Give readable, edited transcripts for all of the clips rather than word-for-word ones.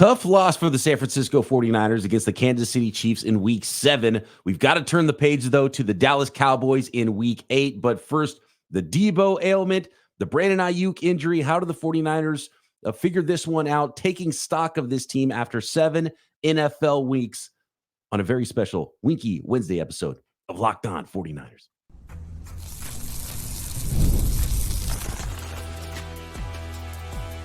Tough loss for the San Francisco 49ers against the Kansas City Chiefs in Week 7. We've got to turn the page, though, to the Dallas Cowboys in Week 8. But first, the Deebo ailment, the Brandon Aiyuk injury. How do the 49ers figure this one out, taking stock of this team after 7 NFL weeks on a very special Winky Wednesday episode of Locked On 49ers.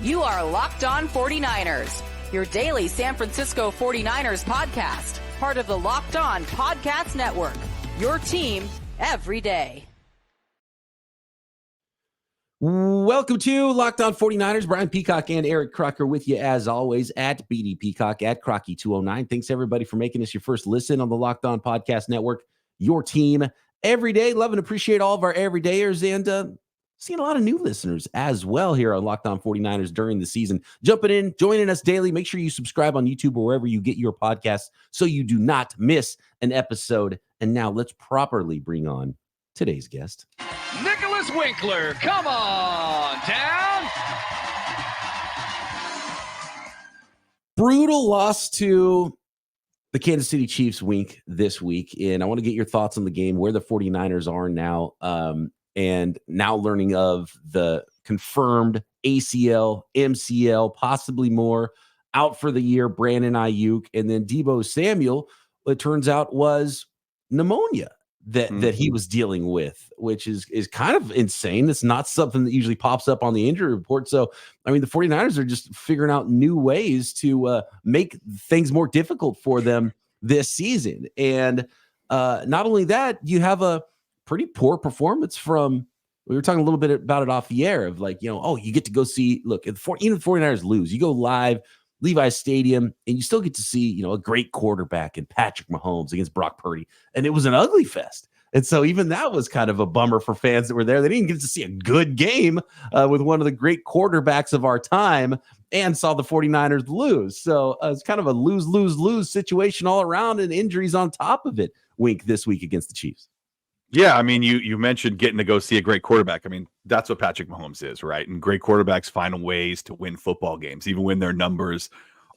You are Locked On 49ers, your daily San Francisco 49ers podcast, part of the Locked On Podcast Network, your team every day. Welcome to Locked On 49ers. Brian Peacock and Eric Crocker with you as always at BD Peacock at Crocky209. Thanks everybody for making us your first listen on the Locked On Podcast Network, your team every day. Love and appreciate all of our everydayers and seeing a lot of new listeners as well here on Locked On 49ers during the season. Jumping in, joining us daily. Make sure you subscribe on YouTube or wherever you get your podcasts so you do not miss an episode. And now let's properly bring on today's guest. Nicholas Winkler, come on down. Brutal loss to the Kansas City Chiefs this week. And I want to get your thoughts on the game, where the 49ers are now. And now learning of the confirmed ACL, MCL, possibly more, out for the year, Brandon Aiyuk, and then Deebo Samuel, it turns out was pneumonia that he was dealing with, which is kind of insane. It's not something that usually pops up on the injury report. So, I mean, the 49ers are just figuring out new ways to make things more difficult for them this season. And not only that, you have a pretty poor performance from, we were talking a little bit about it off the air of like, you get to go see, look, even the 49ers lose, you go live, Levi's Stadium, and you still get to see, a great quarterback in Patrick Mahomes against Brock Purdy. And it was an ugly fest. And so even that was kind of a bummer for fans that were there. They didn't get to see a good game with one of the great quarterbacks of our time and saw the 49ers lose. So it's kind of a lose situation all around and injuries on top of it. Wink this week against the Chiefs. Yeah, I mean, you mentioned getting to go see a great quarterback. I mean, that's what Patrick Mahomes is, right? And great quarterbacks find ways to win football games, even when their numbers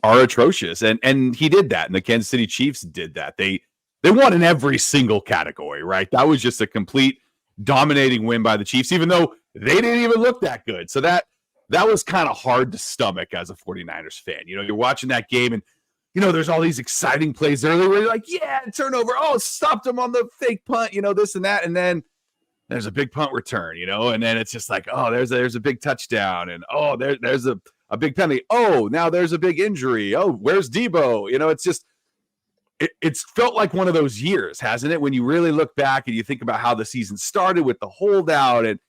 are atrocious. And he did that, and the Kansas City Chiefs did that. They won in every single category, right? That was just a complete dominating win by the Chiefs, even though they didn't even look that good. So that was kind of hard to stomach as a 49ers fan. You're watching that game and there's all these exciting plays early where you're like, yeah, turnover. Oh, stopped him on the fake punt, this and that. And then there's a big punt return, and then it's just like, oh, there's a big touchdown. And, oh, there's a big penalty. Oh, now there's a big injury. Oh, where's Deebo? It's just, it's felt like one of those years, hasn't it? When you really look back and you think about how the season started with the holdout and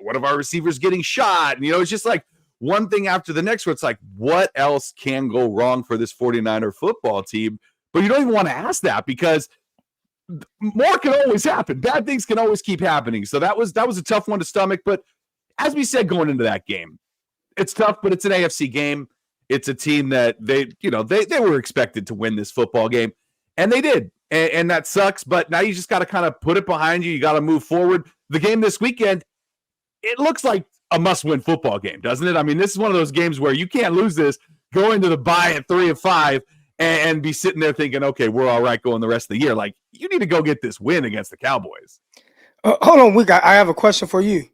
one of our receivers getting shot. And, it's just like, one thing after the next where it's like, what else can go wrong for this 49er football team? But you don't even want to ask that because more can always happen. Bad things can always keep happening. So that was a tough one to stomach. But as we said going into that game, it's tough, but it's an AFC game. It's a team that they were expected to win this football game, and they did. And that sucks, but now you just got to kind of put it behind you. You got to move forward. The game this weekend, it looks like a must-win football game, doesn't it? I mean, this is one of those games where you can't lose this, go into the bye at 3-5 and be sitting there thinking, okay, we're all right going the rest of the year. Like, you need to go get this win against the Cowboys. Hold on, Wick. I have a question for you.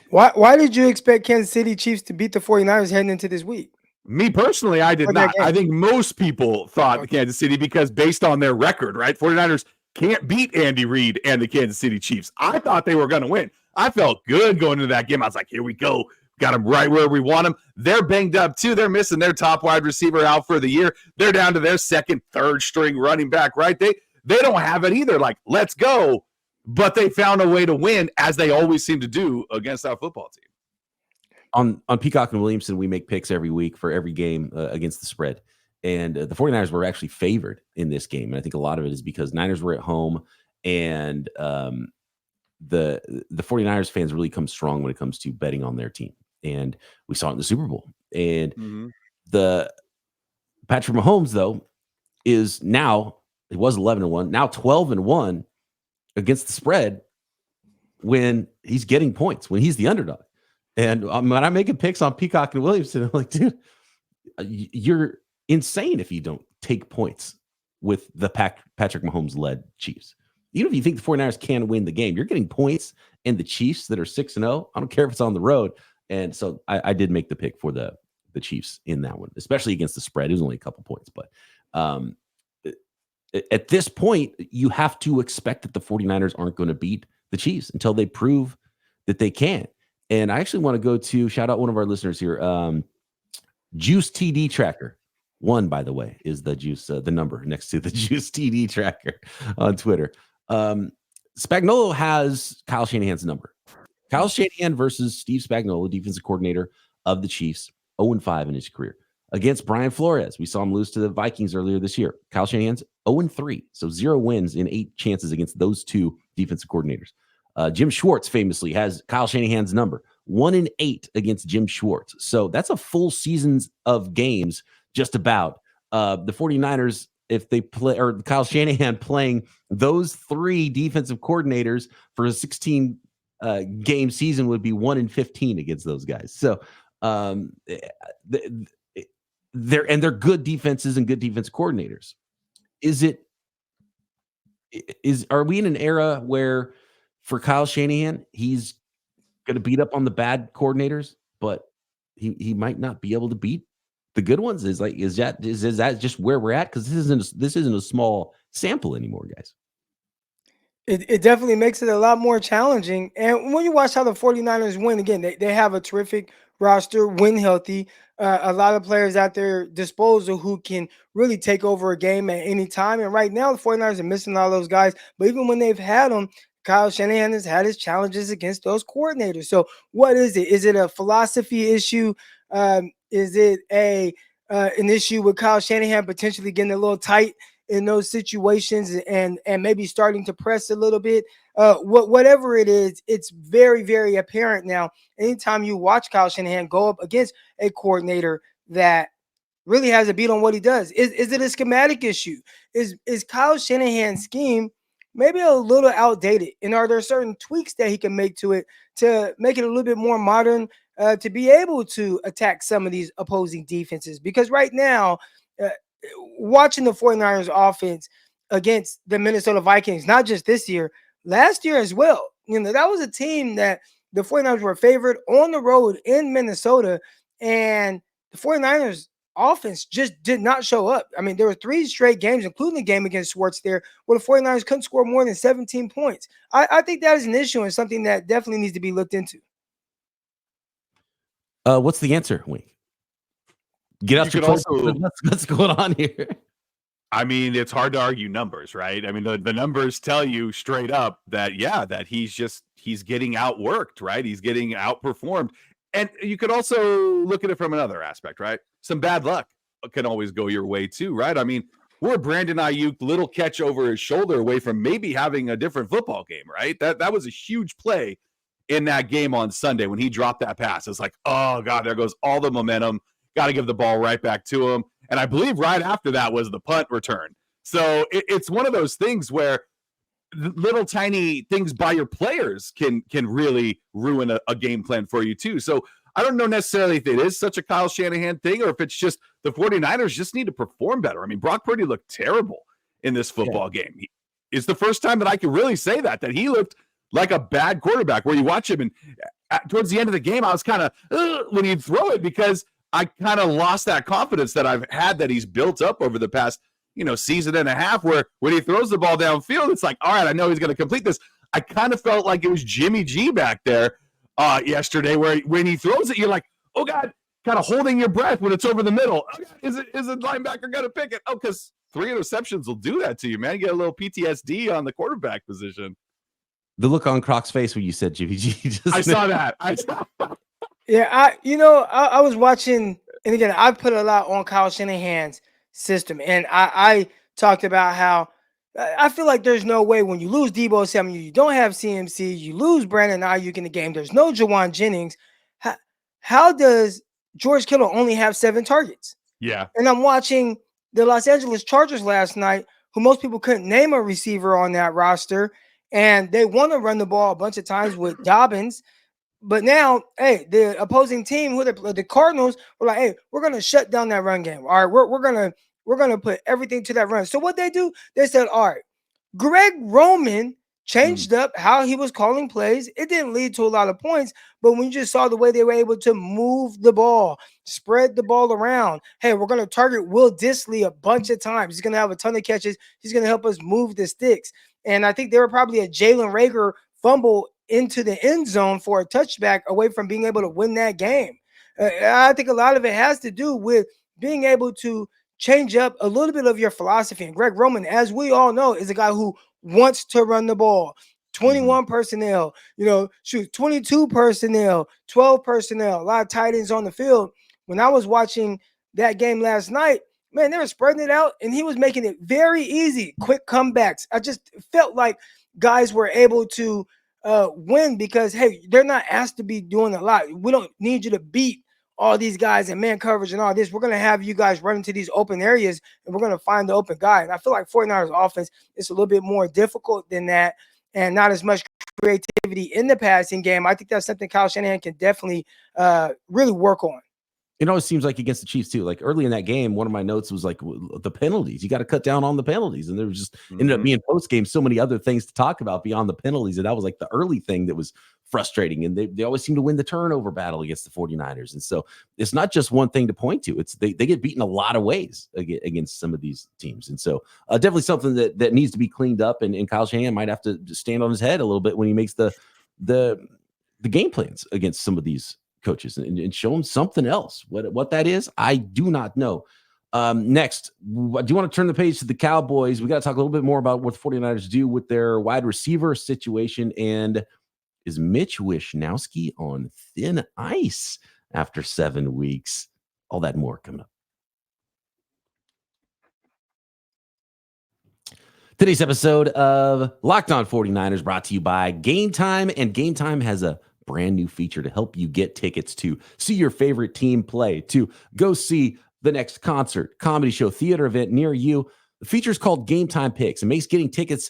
Why did you expect Kansas City Chiefs to beat the 49ers heading into this week? Me personally, I did not. I think most people thought Kansas City because based on their record, right? 49ers can't beat Andy Reid and the Kansas City Chiefs. I thought they were going to win. I felt good going into that game. I was like, here we go. Got them right where we want them. They're banged up, too. They're missing their top wide receiver out for the year. They're down to their second, third string running back, right? They don't have it either. Like, let's go. But they found a way to win, as they always seem to do against our football team. On Peacock and Williamson, we make picks every week for every game against the spread. And the 49ers were actually favored in this game. And I think a lot of it is because Niners were at home and the 49ers fans really come strong when it comes to betting on their team. And we saw it in the Super Bowl. And the Patrick Mahomes, though, is now, it was 11-1, now 12-1 against the spread when he's getting points, when he's the underdog. And when I'm making picks on Peacock and Williamson, I'm like, dude, you're insane if you don't take points with the Patrick Mahomes-led Chiefs. Even if you think the 49ers can win the game, you're getting points in the Chiefs that are 6-0. I don't care if it's on the road. And so I did make the pick for the Chiefs in that one, especially against the spread. It was only a couple points. But at this point, you have to expect that the 49ers aren't going to beat the Chiefs until they prove that they can. And I actually want to go to shout out one of our listeners here. Juice TD Tracker. 1, by the way, is the Juice, the number next to the Juice TD Tracker on Twitter. Spagnuolo has Kyle Shanahan's number. Kyle Shanahan versus Steve Spagnuolo, defensive coordinator of the Chiefs, 0-5 in his career. Against Brian Flores, we saw him lose to the Vikings earlier this year. Kyle Shanahan's 0-3, so 0 wins in 8 chances against those 2 defensive coordinators. Jim Schwartz famously has Kyle Shanahan's number, 1-8 against Jim Schwartz. So that's a full seasons of games, just about. The 49ers, if they play, or Kyle Shanahan playing those 3 defensive coordinators for a 16 game season would be 1-15 against those guys. So they're good defenses and good defense coordinators. Are we in an era where for Kyle Shanahan, he's going to beat up on the bad coordinators, but he might not be able to beat the good ones? Is that just where we're at? Because this isn't a small sample anymore, guys. It definitely makes it a lot more challenging. And when you watch how the 49ers win, again, they have a terrific roster, win healthy, a lot of players at their disposal who can really take over a game at any time. And right now, the 49ers are missing all those guys. But even when they've had them, Kyle Shanahan has had his challenges against those coordinators. So what is it? Is it a philosophy issue? Is it an issue with Kyle Shanahan potentially getting a little tight in those situations and maybe starting to press a little bit? Whatever it is, it's very, very apparent now. Anytime you watch Kyle Shanahan go up against a coordinator that really has a beat on what he does, is it a schematic issue? Is Kyle Shanahan's scheme maybe a little outdated? And are there certain tweaks that he can make to it to make it a little bit more modern, to be able to attack some of these opposing defenses? Because right now, watching the 49ers offense against the Minnesota Vikings, not just this year, last year as well, that was a team that the 49ers were favored on the road in Minnesota, and the 49ers offense just did not show up. I mean, there were 3 straight games, including the game against Schwartz there, where the 49ers couldn't score more than 17 points. I think that is an issue and something that definitely needs to be looked into. What's the answer, Wink? Get out your clothes. What's going on here? I mean, it's hard to argue numbers, right? I mean, the numbers tell you straight up that he's getting outworked, right? He's getting outperformed. And you could also look at it from another aspect, right? Some bad luck can always go your way too, right? I mean, we're Brandon Aiyuk, little catch over his shoulder away from maybe having a different football game, right? That was a huge play in that game on Sunday when he dropped that pass. It's like, oh God, there goes all the momentum. Got to give the ball right back to him. And I believe right after that was the punt return. So it's one of those things where little tiny things by your players can really ruin a game plan for you too. So I don't know necessarily if it is such a Kyle Shanahan thing or if it's just the 49ers just need to perform better. I mean, Brock Purdy looked terrible in this football game. It's the first time that I can really say that he looked like a bad quarterback, where you watch him and towards the end of the game, I was kind of when he'd throw it, because I kind of lost that confidence that I've had that he's built up over the past, season and a half, where when he throws the ball downfield, it's like, all right, I know he's going to complete this. I kind of felt like it was Jimmy G back there yesterday, where when he throws it, you're like, oh God, kind of holding your breath when it's over the middle. Oh God, is a linebacker going to pick it? Oh, because 3 interceptions will do that to you, man. You get a little PTSD on the quarterback position. The look on Croc's face when you said Jimmy G. I saw that. Yeah, I was watching, and again, I put a lot on Kyle Shanahan's system, and I talked about how I feel like there's no way when you lose Deebo Samuel, you don't have CMC, you lose Brandon Aiyuk in the game, there's no Jawan Jennings. How does George Kittle only have 7 targets? Yeah. And I'm watching the Los Angeles Chargers last night, who most people couldn't name a receiver on that roster, and they want to run the ball a bunch of times with Dobbins. But now, hey, the opposing team, the Cardinals, were like, hey, we're gonna shut down that run game. All right, we're gonna put everything to that run. So what they do, they said, all right, Greg Roman changed up how he was calling plays. It didn't lead to a lot of points, but when you just saw the way they were able to move the ball, spread the ball around, hey, we're going to target Will Dissly a bunch of times. He's going to have a ton of catches. He's going to help us move the sticks. And I think they were probably a Jalen Reagor fumble into the end zone for a touchback away from being able to win that game. I think a lot of it has to do with being able to change up a little bit of your philosophy. And Greg Roman, as we all know, is a guy who wants to run the ball. 21 personnel, 22 personnel, 12 personnel, a lot of tight ends on the field. When I was watching that game last night, man, they were spreading it out, and he was making it very easy, quick comebacks. I just felt like guys were able to win because, hey, they're not asked to be doing a lot. We don't need you to beat all these guys and man coverage and all this. We're going to have you guys run into these open areas, and we're going to find the open guy. And I feel like 49ers offense is a little bit more difficult than that and not as much creativity in the passing game. I think that's something Kyle Shanahan can definitely really work on. It always seems like against the Chiefs too. Like early in that game, one of my notes was like the penalties. You got to cut down on the penalties, and there was just ended up being post game so many other things to talk about beyond the penalties, and that was like the early thing that was frustrating. And they always seem to win the turnover battle against the 49ers, and so it's not just one thing to point to. It's they get beaten a lot of ways against some of these teams, and so definitely something that needs to be cleaned up. And Kyle Shanahan might have to stand on his head a little bit when he makes the game plans against some of these coaches and show them something else. What that is, I do not know. Next, I do want to turn the page to the Cowboys. We got to talk a little bit more about what the 49ers do with their wide receiver situation. And is Mitch Wishnowsky on thin ice after 7 weeks? All that and more coming up. Today's episode of Locked On 49ers brought to you by Game Time, and Game Time has a brand new feature to help you get tickets to see your favorite team play, to go see the next concert, comedy show, theater event near you. The feature is called Game Time Picks. It makes getting tickets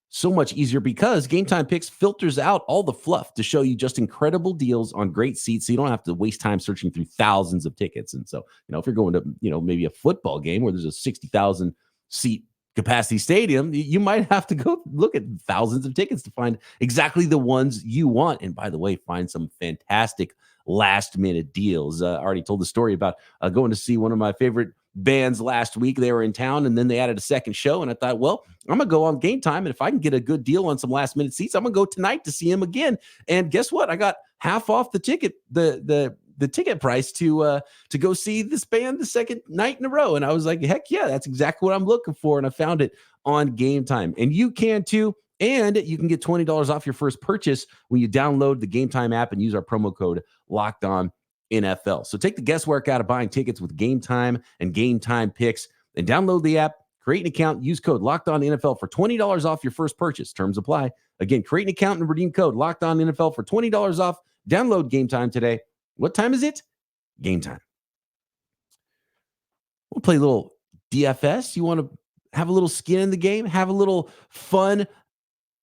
so much easier because Game Time Picks filters out all the fluff to show you just incredible deals on great seats, so you don't have to waste time searching through thousands of tickets. And so, if you're going to, maybe a football game where there's a 60,000 seat capacity stadium, you might have to go look at thousands of tickets to find exactly the ones you want. And by the way, find some fantastic last minute deals. I already told the story about going to see one of my favorite bands last week. They were in town, and then they added a second show. And I thought, well, I'm going to go on Game Time. And if I can get a good deal on some last minute seats, I'm going to go tonight to see him again. And guess what? I got half off the ticket, the ticket price to go see this band the second night in a row. And I was like, heck yeah, that's exactly what I'm looking for. And I found it on Game Time. And you can too. And you can get $20 off your first purchase when you download the Game Time app and use our promo code LOCKEDONNFL. So take the guesswork out of buying tickets with Game Time and Game Time Picks, and download the app, create an account, use code LOCKEDONNFL for $20 off your first purchase. Terms apply. Again, create an account and redeem code LOCKEDONNFL for $20 off. Download Game Time today. What time is it? Game time. We'll play a little DFS. You want to have a little skin in the game, have a little fun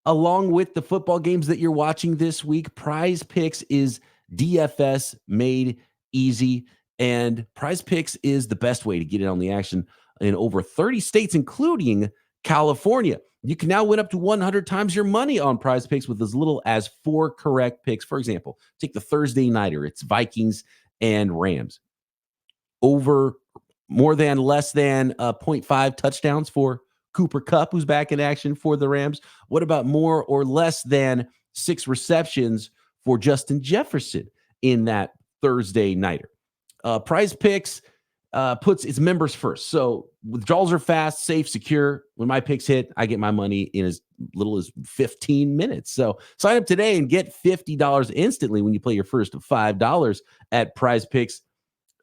along with the football games that you're watching this week. Prize Picks is DFS made easy, and Prize Picks is the best way to get in on the action in over 30 states, including California. You can now win up to 100 times your money on Prize Picks with as little as 4 correct picks. For example, take the Thursday nighter. It's Vikings and Rams. Over more than less than 0.5 touchdowns for Cooper Kupp, who's back in action for the Rams. What about more or less than 6 receptions for Justin Jefferson in that Thursday nighter? Prize Picks puts its members first. So withdrawals are fast, safe, secure. When my picks hit, I get my money in as little as 15 minutes. So sign up today and get $50 instantly when you play your first $5 at Prize Picks.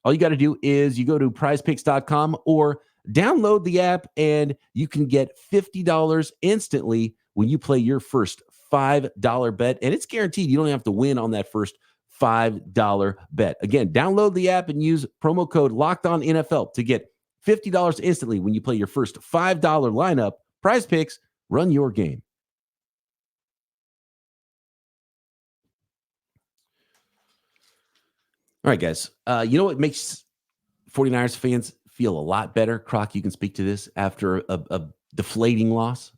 All you got to do is you go to prizepicks.com or download the app, and you can get $50 instantly when you play your first $5 bet. And it's guaranteed. You don't have to win on that first $5 bet. Again, download the app and use promo code LOCKEDONNFL to get $50 instantly when you play your first $5 lineup. Prize Picks, run your game. All right, guys. You know what makes 49ers fans feel a lot better? Croc, you can speak to this after a deflating loss.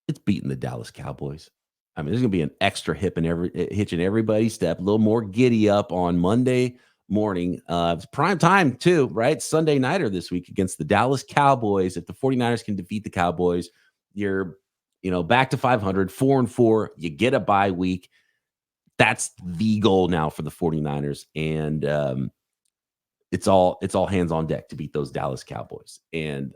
It's beating the Dallas Cowboys. I mean, there's going to be an extra hitch in everybody's step, a little more giddy up on Monday morning. It's prime time, too, right? Sunday nighter this week against the Dallas Cowboys. If the 49ers can defeat the Cowboys, you're back to 500, 4-4. You get a bye week. That's the goal now for the 49ers. And it's all hands on deck to beat those Dallas Cowboys. And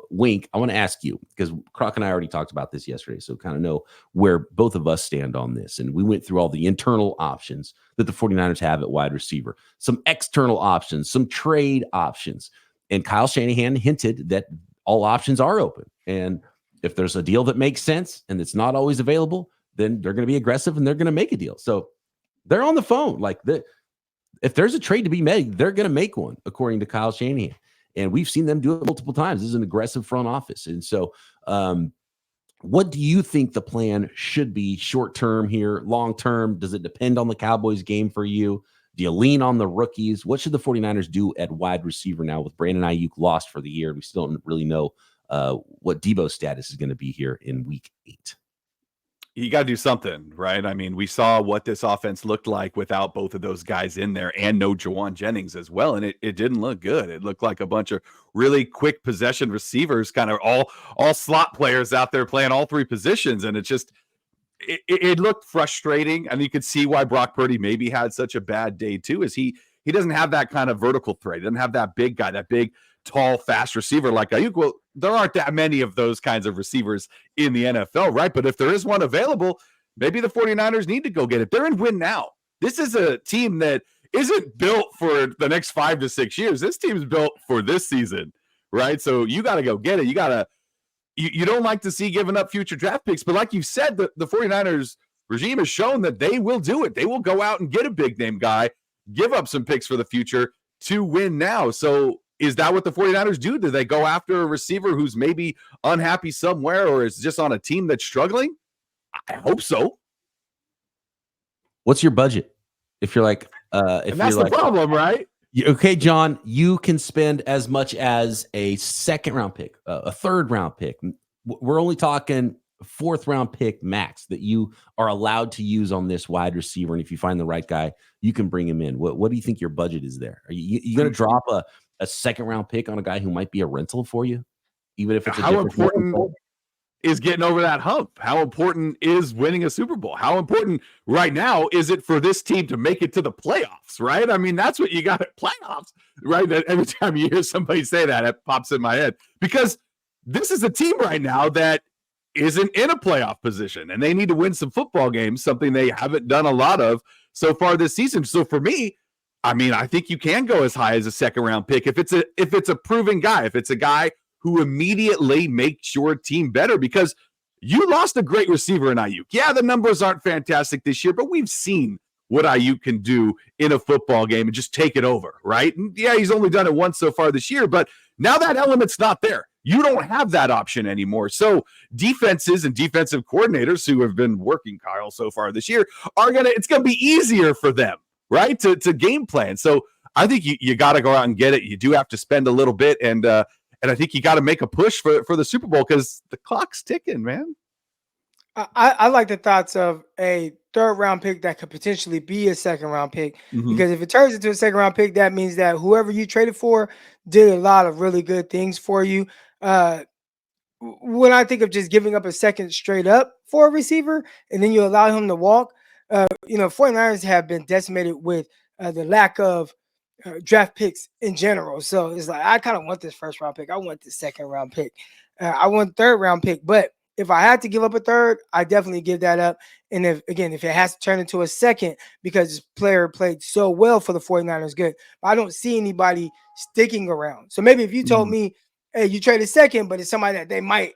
Wink, I want to ask you, because Croc and I already talked about this yesterday, so kind of know where both of us stand on this. And we went through all the internal options that the 49ers have at wide receiver, some external options, some trade options. And Kyle Shanahan hinted that all options are open. And if there's a deal that makes sense and it's not always available, then they're going to be aggressive and they're going to make a deal. So they're on the phone. If there's a trade to be made, they're going to make one, according to Kyle Shanahan. And we've seen them do it multiple times. This is an aggressive front office. And so what do you think the plan should be short term here, long term? Does it depend on the Cowboys game for you? Do you lean on the rookies? What should the 49ers do at wide receiver now with Brandon Aiyuk lost for the year? We still don't really know what Deebo's status is going to be here in week 8. You got to do something, right? I mean, we saw what this offense looked like without both of those guys in there and no Jawan Jennings as well. And it didn't look good. It looked like a bunch of really quick possession receivers, kind of all slot players out there playing all three positions. And it looked frustrating. And you could see why Brock Purdy maybe had such a bad day too, is he doesn't have that kind of vertical threat. He doesn't have that big guy, that big, tall, fast receiver like Aiyuk. Well, there aren't that many of those kinds of receivers in the NFL, right? But if there is one available, maybe the 49ers need to go get it. They're in win now. This is a team that isn't built for the next 5 to 6 years. This team's built for this season, right? So you got to go get it. You don't like to see giving up future draft picks, but like you said, the 49ers regime has shown that they will do it. They will go out and get a big name guy, give up some picks for the future to win now. So is that what the 49ers do? Do they go after a receiver who's maybe unhappy somewhere or is just on a team that's struggling? I hope so. What's your budget? If you're like, and that's the problem, right? Okay, John, you can spend as much as a second round pick, a third round pick. We're only talking fourth round pick max that you are allowed to use on this wide receiver. And if you find the right guy, you can bring him in. What do you think your budget is there? Are you going to drop a second round pick on a guy who might be a rental for you, even if it's how important is getting over that hump? How important is winning a Super Bowl? How important right now is it for this team to make it to the playoffs, right? I mean, that's what you got at playoffs, right? That every time you hear somebody say that, it pops in my head because this is a team right now that isn't in a playoff position and they need to win some football games, something they haven't done a lot of so far this season. So for me, I mean, I think you can go as high as a second round pick if it's a proven guy, if it's a guy who immediately makes your team better, because you lost a great receiver in Aiyuk. Yeah, the numbers aren't fantastic this year, but we've seen what Aiyuk can do in a football game and just take it over, right? And yeah, he's only done it once so far this year, but now that element's not there. You don't have that option anymore. So defenses and defensive coordinators who have been working Kyle so far this year it's going to be easier for them, right? To game plan. So I think you got to go out and get it. You do have to spend a little bit. And I think you got to make a push for the Super Bowl because the clock's ticking, man. I like the thoughts of a third round pick that could potentially be a second round pick, because if it turns into a second round pick, that means that whoever you traded for did a lot of really good things for you. When I think of just giving up a second straight up for a receiver and then you allow him to walk, 49ers have been decimated with the lack of draft picks in general. So it's like, I kind of want this first round pick. I want the second round pick. I want third round pick. But if I had to give up a third, I definitely give that up. And if it has to turn into a second because this player played so well for the 49ers, good. But I don't see anybody sticking around. So maybe if you told me, hey, you traded second, but it's somebody that they might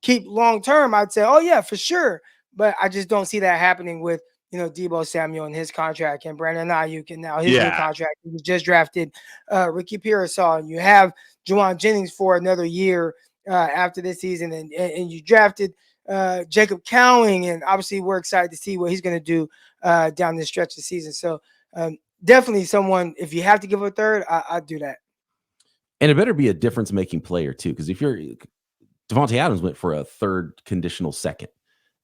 keep long term, I'd say, oh, yeah, for sure. But I just don't see that happening with, Deebo Samuel and his contract and Brandon Aiyuk and now his new contract. He was just drafted Ricky Pearsall, and you have Jawan Jennings for another year after this season, and you drafted Jacob Cowing, and obviously we're excited to see what he's going to do down this stretch of the season. So definitely someone, if you have to give a third, I'd do that. And it better be a difference-making player, too, because if you're – Davante Adams went for a third conditional second,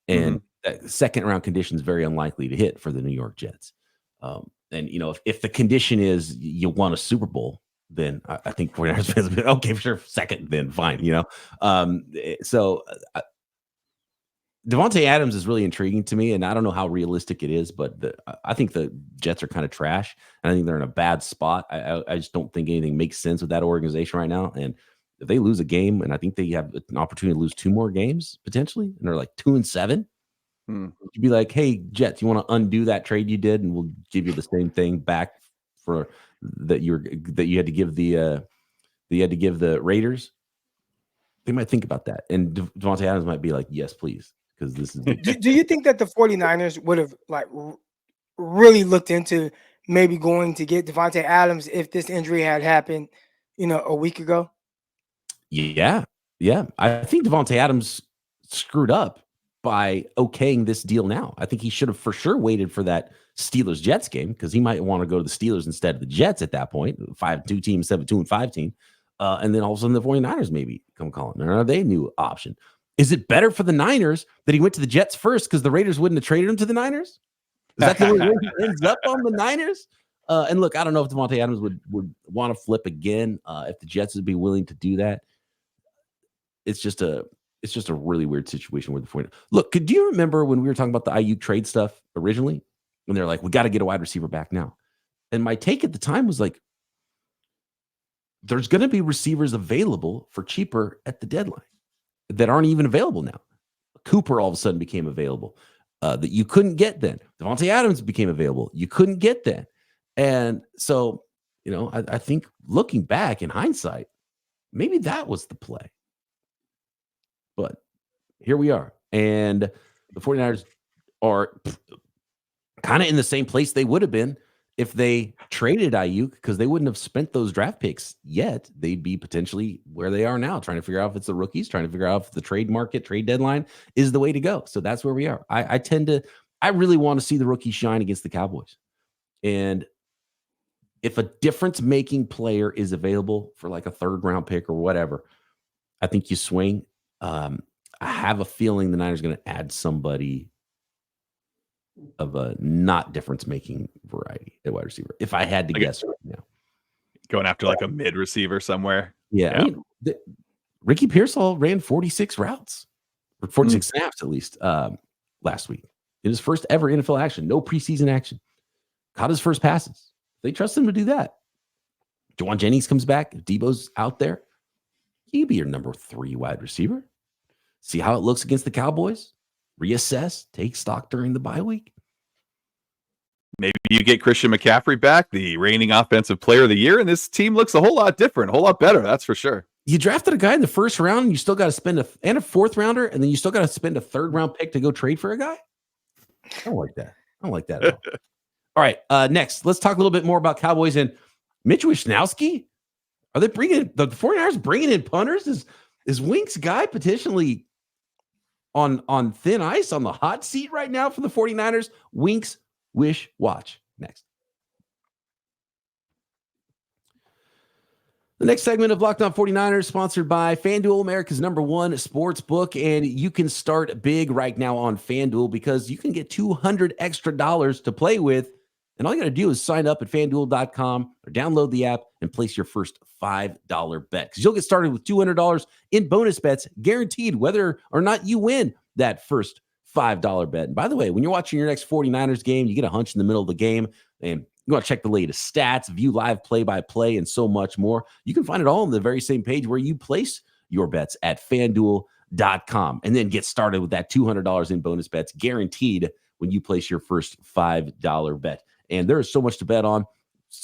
and that second-round condition is very unlikely to hit for the New York Jets. And, you know, if the condition is you won a Super Bowl, then I think 49ers fans will be okay, for sure, second, then fine, you know. Davante Adams is really intriguing to me, and I don't know how realistic it is, but I think the Jets are kind of trash, and I think they're in a bad spot. I just don't think anything makes sense with that organization right now, and if they lose a game, and I think they have an opportunity to lose 2 more games potentially, and they're like 2-7, you'd be like, hey, Jets, you want to undo that trade you did, and we'll give you the same thing back for that you had to give the Raiders. They might think about that, and Davante Adams might be like, yes, please, because this is. Do you think that the 49ers would have like really looked into maybe going to get Davante Adams if this injury had happened, you know, a week ago? Yeah. I think Davante Adams screwed up by okaying this deal now. I think he should have for sure waited for that Steelers-Jets game, because he might want to go to the Steelers instead of the Jets at that point, 5-2 team, 7-2-5 team. And then all of a sudden the 49ers maybe come calling. Or are they a new option? Is it better for the Niners that he went to the Jets first because the Raiders wouldn't have traded him to the Niners? Is that the way he ends up on the Niners? And look, I don't know if Davante Adams would want to flip again if the Jets would be willing to do that. It's just a really weird situation where the 49ers. Look, do you remember when we were talking about the Aiyuk trade stuff originally? When they're like, we got to get a wide receiver back now. And my take at the time was like, there's going to be receivers available for cheaper at the deadline that aren't even available now. Cooper all of a sudden became available that you couldn't get then. Davante Adams became available. You couldn't get then. And so, you know, I think looking back in hindsight, maybe that was the play. But here we are. And the 49ers are kind of in the same place they would have been if they traded Aiyuk, because they wouldn't have spent those draft picks yet. They'd be potentially where they are now, trying to figure out if it's the rookies, trying to figure out if the trade deadline is the way to go. So that's where we are. I really want to see the rookies shine against the Cowboys. And if a difference-making player is available for like a third-round pick or whatever, I think you swing. I have a feeling the Niners are going to add somebody of a not difference-making variety at wide receiver, if I had to guess right now. Going after like a mid receiver somewhere. Yeah. I mean, Ricky Pearsall ran 46 routes, or 46 snaps at least, last week. In his first ever NFL action, no preseason action. Caught his first passes. They trust him to do that. Juwan Jennings comes back. If Deebo's out there, he'd be your number 3 wide receiver. See how it looks against the Cowboys. Reassess, take stock during the bye week. Maybe you get Christian McCaffrey back, the reigning offensive player of the year, and this team looks a whole lot different, a whole lot better, that's for sure. You drafted a guy in the first round, and you still got to spend a fourth rounder, and then you still got to spend a third round pick to go trade for a guy? I don't like that. I don't like that at all. All right, next, let's talk a little bit more about Cowboys and Mitch Wishnowsky. Are they bringing the 49ers bringing in punters? Is Wink's guy potentially on thin ice, on the hot seat right now for the 49ers? Wink's Wish Watch next. The next segment of Locked On 49ers sponsored by FanDuel, America's #1 sports book. And you can start big right now on FanDuel because you can get $200 extra to play with. And all you got to do is sign up at FanDuel.com or download the app and place your first $5 bet. Because you'll get started with $200 in bonus bets, guaranteed whether or not you win that first $5 bet. And by the way, when you're watching your next 49ers game, you get a hunch in the middle of the game, and you want to check the latest stats, view live play-by-play, and so much more. You can find it all on the very same page where you place your bets at FanDuel.com. And then get started with that $200 in bonus bets, guaranteed when you place your first $5 bet. And there is so much to bet on.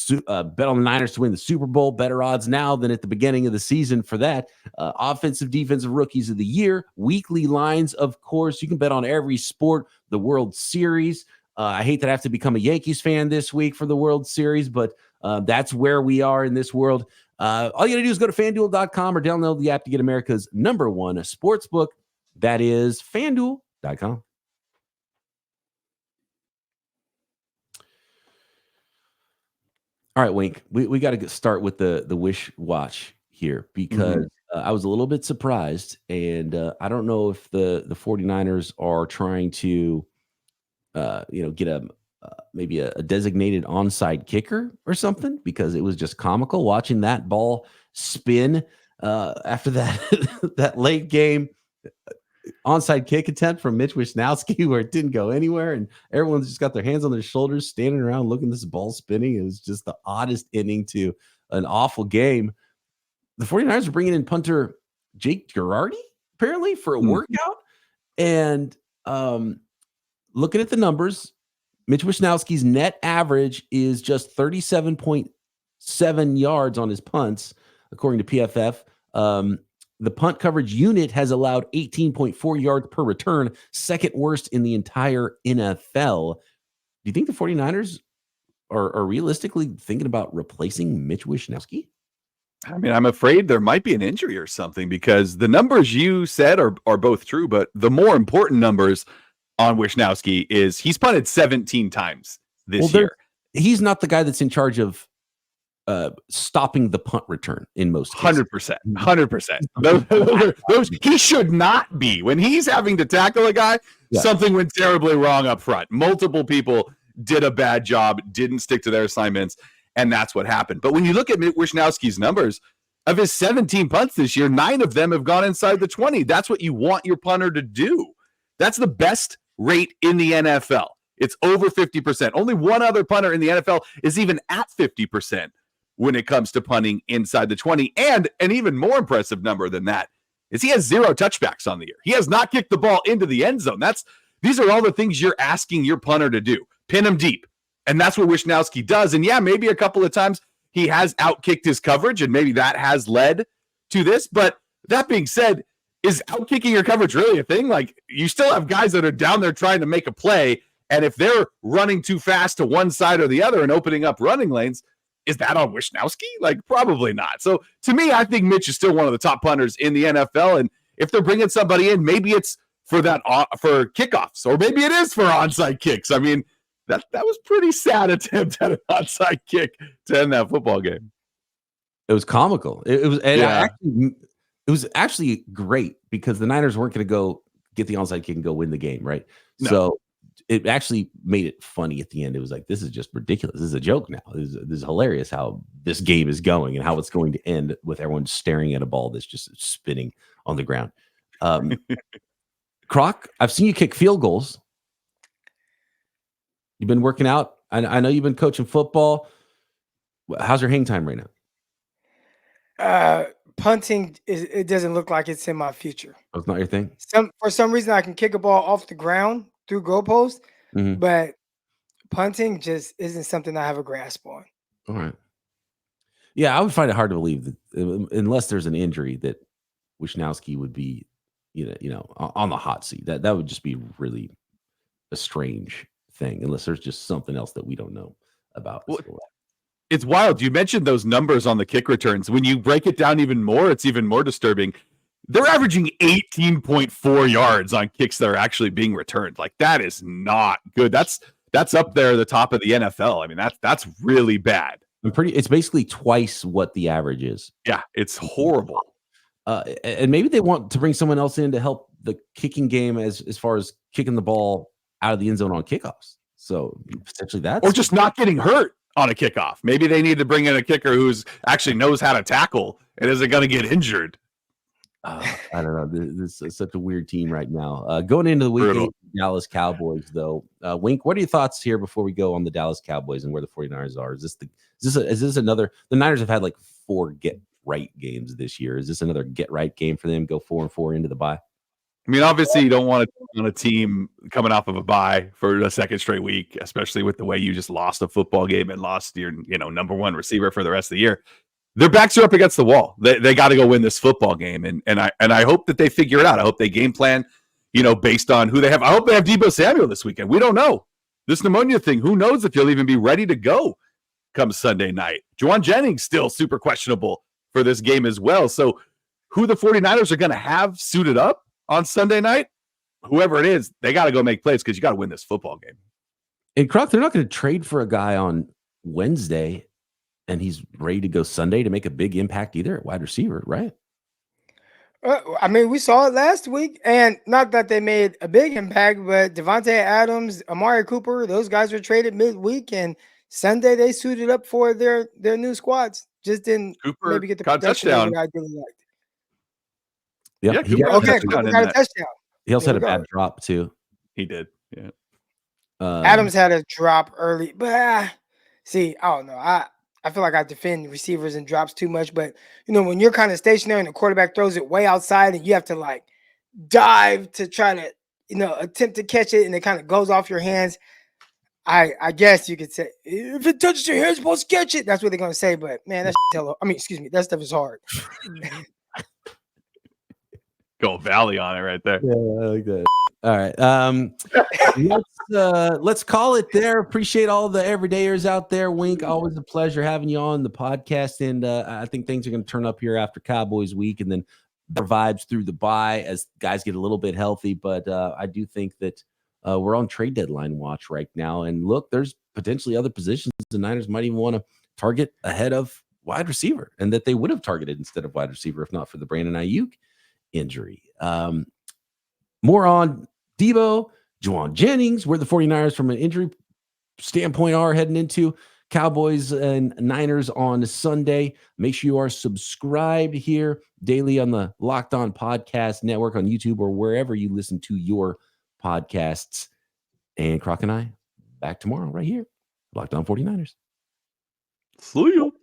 Bet on the Niners to win the Super Bowl. Better odds now than at the beginning of the season for that. Offensive, defensive rookies of the year. Weekly lines, of course. You can bet on every sport. The World Series. I hate that I have to become a Yankees fan this week for the World Series, but that's where we are in this world. All you got to do is go to FanDuel.com or download the app to get America's #1 sports book. That is All right, Wink, we got to start with the wish watch here because I was a little bit surprised, and I don't know if the 49ers are trying to get maybe a designated onside kicker or something, because it was just comical watching that ball spin after that that late game onside kick attempt from Mitch Wishnowsky where it didn't go anywhere, and everyone's just got their hands on their shoulders standing around looking at this ball spinning. It was just the oddest ending to an awful game. The 49ers are bringing in punter Jake Girardi apparently for a workout, and looking at the numbers, Mitch Wishnowsky's net average is just 37.7 yards on his punts, according to PFF. The punt coverage unit has allowed 18.4 yards per return, second worst in the entire NFL. Do you think the 49ers are realistically thinking about replacing Mitch Wishnowsky? I mean, I'm afraid there might be an injury or something, because the numbers you said are both true, but the more important numbers on Wishnowsky is he's punted 17 times this year. He's not the guy that's in charge of stopping the punt return in most cases. 100%. Those he should not be. When he's having to tackle a guy, something went terribly wrong up front. Multiple people did a bad job, didn't stick to their assignments, and that's what happened. But when you look at Wishnowsky's numbers, of his 17 punts this year, 9 of them have gone inside the 20. That's what you want your punter to do. That's the best rate in the NFL. It's over 50%. Only one other punter in the NFL is even at 50% when it comes to punting inside the 20. And an even more impressive number than that is he has 0 touchbacks on the year. He has not kicked the ball into the end zone. These are all the things you're asking your punter to do. Pin him deep. And that's what Wishnowsky does. And yeah, maybe a couple of times he has outkicked his coverage, and maybe that has led to this. But that being said, is outkicking your coverage really a thing? Like, you still have guys that are down there trying to make a play, and if they're running too fast to one side or the other and opening up running lanes, is that on Wishnowsky? Like, probably not. So to me, I think Mitch is still one of the top punters in the NFL. And if they're bringing somebody in, maybe it's for kickoffs, or maybe it is for onside kicks. I mean, that was pretty sad attempt at an onside kick to end that football game. It was comical. It was actually great, because the Niners weren't going to go get the onside kick and go win the game, right? No. So it actually made it funny at the end. It was like, this is just ridiculous. This is a joke now. This is hilarious how this game is going and how it's going to end with everyone staring at a ball that's just spinning on the ground. Croc, I've seen you kick field goals. You've been working out. I know you've been coaching football. How's your hang time right now? Punting, it doesn't look like it's in my future. Oh, it's not your thing? For some reason, I can kick a ball off the ground through goalposts, but punting just isn't something I have a grasp on. All right. Yeah, I would find it hard to believe that unless there's an injury that Wishnowsky would be, on the hot seat. That would just be really a strange thing, unless there's just something else that we don't know about. Well, it's wild. You mentioned those numbers on the kick returns. When you break it down even more, it's even more disturbing. They're averaging 18.4 yards on kicks that are actually being returned. Like, that is not good. That's up there at the top of the NFL. I mean, that's really bad. It's basically twice what the average is. Yeah, it's horrible. And maybe they want to bring someone else in to help the kicking game as far as kicking the ball out of the end zone on kickoffs. So potentially that, or just not getting hurt on a kickoff. Maybe they need to bring in a kicker who's actually knows how to tackle and isn't going to get injured. I don't know. This is such a weird team right now. Going into the weekend, Dallas Cowboys, though. Wink, what are your thoughts here before we go on the Dallas Cowboys and where the 49ers are? Is this another? The Niners have had like 4 get right games this year. Is this another get right game for them? Go 4-4 into the bye. I mean, obviously, you don't want to on a team coming off of a bye for a second straight week, especially with the way you just lost a football game and lost your number one receiver for the rest of the year. Their backs are up against the wall. They got to go win this football game, and I hope that they figure it out. I hope they game plan, based on who they have. I hope they have Deebo Samuel this weekend. We don't know this pneumonia thing. Who knows if he'll even be ready to go come Sunday night? Juwan Jennings still super questionable for this game as well. So who the 49ers are going to have suited up on Sunday night, whoever it is, they got to go make plays because you got to win this football game. And Croc, they're not going to trade for a guy on Wednesday and he's ready to go Sunday to make a big impact either at wide receiver, right? I mean, we saw it last week, and not that they made a big impact, but Devontae Adams, Amari Cooper, those guys were traded midweek, and Sunday they suited up for their new squads. Just didn't Cooper maybe get the caught a production they touchdown. would ideally liked. Yeah, he Cooper also got a had, touchdown Cooper in got a that. touchdown. he also had a There we bad drop too. He did. Yeah. Adams had a drop early, but see, I don't know. I feel like I defend receivers and drops too much, but when you're kind of stationary and the quarterback throws it way outside and you have to like dive to try to attempt to catch it and it kind of goes off your hands. I guess you could say if it touches your hands, you're supposed to catch it. That's what they're gonna say, but man, that stuff is hard. Go Valley on it right there. Yeah, I like that. All right. Let's call it there. Appreciate all the everydayers out there. Wink, always a pleasure having you on the podcast. And I think things are going to turn up here after Cowboys week and then better vibes through the bye as guys get a little bit healthy. But I do think that we're on trade deadline watch right now. And look, there's potentially other positions the Niners might even want to target ahead of wide receiver, and that they would have targeted instead of wide receiver if not for the Brandon Aiyuk injury. More on Deebo, Juwan Jennings, where the 49ers from an injury standpoint are heading into Cowboys and Niners on Sunday. Make sure you are subscribed here daily on the Locked On Podcast Network on YouTube or wherever you listen to your podcasts. And Croc and I back tomorrow right here. Locked On 49ers. See you.